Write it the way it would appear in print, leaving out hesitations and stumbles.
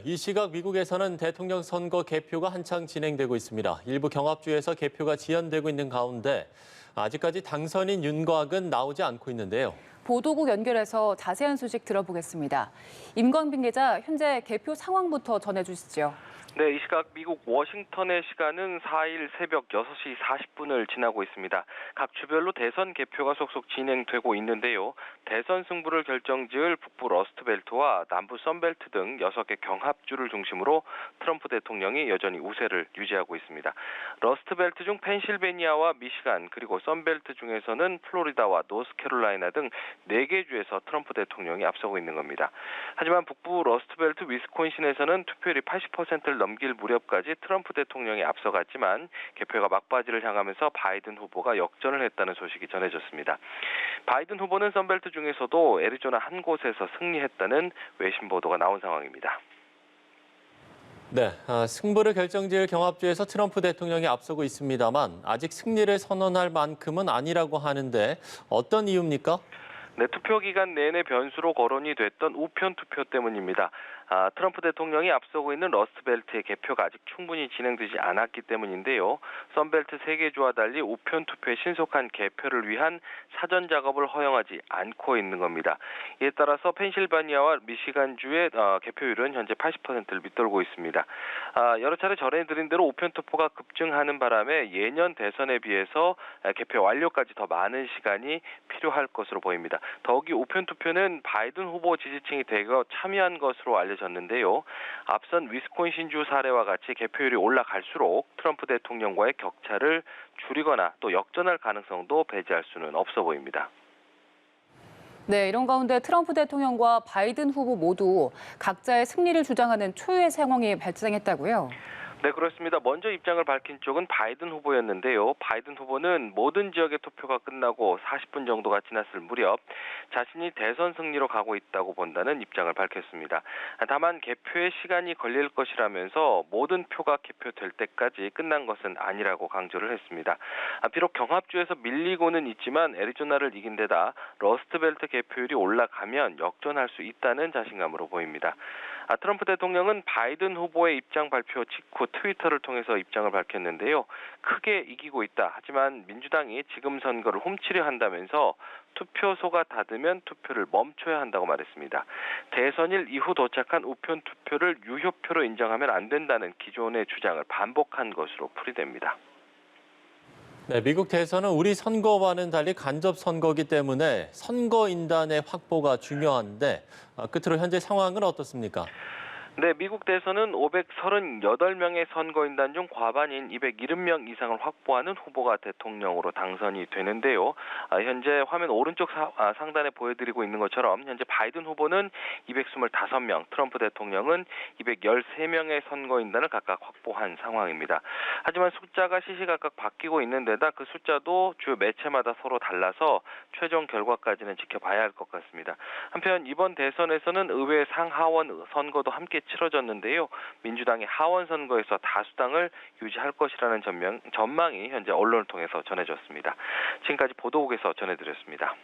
이 시각 미국에서는 대통령 선거 개표가 한창 진행되고 있습니다. 일부 경합주에서 개표가 지연되고 있는 가운데 아직까지 당선인 윤곽은 나오지 않고 있는데요. 보도국 연결해서 자세한 소식 들어보겠습니다. 임광빈 기자, 현재 개표 상황부터 전해주시죠. 네, 이 시각 미국 워싱턴의 시간은 4일 새벽 6시 40분을 지나고 있습니다. 각 주별로 대선 개표가 속속 진행되고 있는데요. 대선 승부를 결정지을 북부 러스트벨트와 남부 선벨트 등 6개 경합주를 중심으로 트럼프 대통령이 여전히 우세를 유지하고 있습니다. 러스트벨트 중 펜실베니아와 미시간 그리고 선벨트 중에서는 플로리다와 노스캐롤라이나 등 4개 주에서 트럼프 대통령이 앞서고 있는 겁니다. 하지만 북부 러스트벨트 위스콘신에서는 투표율이 80%를 넘길 무렵까지 트럼프 대통령이 앞서갔지만 개표가 막바지를 향하면서 바이든 후보가 역전을 했다는 소식이 전해졌습니다. 바이든 후보는 선벨트 중에서도 애리조나 한 곳에서 승리했다는 외신 보도가 나온 상황입니다. 네, 승부를 결정지을 경합주에서 트럼프 대통령이 앞서고 있습니다만 아직 승리를 선언할 만큼은 아니라고 하는데 어떤 이유입니까? 네, 투표 기간 내내 변수로 거론이 됐던 우편 투표 때문입니다. 트럼프 대통령이 앞서고 있는 러스트벨트의 개표가 아직 충분히 진행되지 않았기 때문인데요. 선벨트 3개 주와 달리 우편 투표의 신속한 개표를 위한 사전 작업을 허용하지 않고 있는 겁니다. 이에 따라서 펜실바니아와 미시간주의 개표율은 현재 80%를 밑돌고 있습니다. 여러 차례 전해드린 대로 우편 투표가 급증하는 바람에 예년 대선에 비해서 개표 완료까지 더 많은 시간이 필요할 것으로 보입니다. 더욱이 우편 투표는 바이든 후보 지지층이 대거 참여한 것으로 알려졌는데요. 앞선 위스콘신주 사례와 같이 개표율이 올라갈수록 트럼프 대통령과의 격차를 줄이거나 또 역전할 가능성도 배제할 수는 없어 보입니다. 네, 이런 가운데 트럼프 대통령과 바이든 후보 모두 각자의 승리를 주장하는 초유의 상황이 발생했다고요? 네, 그렇습니다. 먼저 입장을 밝힌 쪽은 바이든 후보였는데요. 바이든 후보는 모든 지역의 투표가 끝나고 40분 정도가 지났을 무렵 자신이 대선 승리로 가고 있다고 본다는 입장을 밝혔습니다. 다만 개표에 시간이 걸릴 것이라면서 모든 표가 개표될 때까지 끝난 것은 아니라고 강조를 했습니다. 비록 경합주에서 밀리고는 있지만 애리조나를 이긴 데다 러스트벨트 개표율이 올라가면 역전할 수 있다는 자신감으로 보입니다. 트럼프 대통령은 바이든 후보의 입장 발표 직후 트위터를 통해서 입장을 밝혔는데요. 크게 이기고 있다. 하지만 민주당이 지금 선거를 훔치려 한다면서 투표소가 닫으면 투표를 멈춰야 한다고 말했습니다. 대선일 이후 도착한 우편 투표를 유효표로 인정하면 안 된다는 기존의 주장을 반복한 것으로 풀이됩니다. 네, 미국 대선은 우리 선거와는 달리 간접 선거이기 때문에 선거인단의 확보가 중요한데 끝으로 현재 상황은 어떻습니까? 네, 미국 대선은 538명의 선거인단 중 과반인 270명 이상을 확보하는 후보가 대통령으로 당선이 되는데요. 현재 화면 오른쪽 상단에 보여드리고 있는 것처럼 현재 바이든 후보는 225명, 트럼프 대통령은 213명의 선거인단을 각각 확보한 상황입니다. 하지만 숫자가 시시각각 바뀌고 있는 데다 그 숫자도 주요 매체마다 서로 달라서 최종 결과까지는 지켜봐야 할 것 같습니다. 한편 이번 대선에서는 의회 상하원 선거도 함께 치러졌는데요. 민주당이 하원 선거에서 다수당을 유지할 것이라는 전망이 현재 언론을 통해서 전해졌습니다. 지금까지 보도국에서 전해드렸습니다.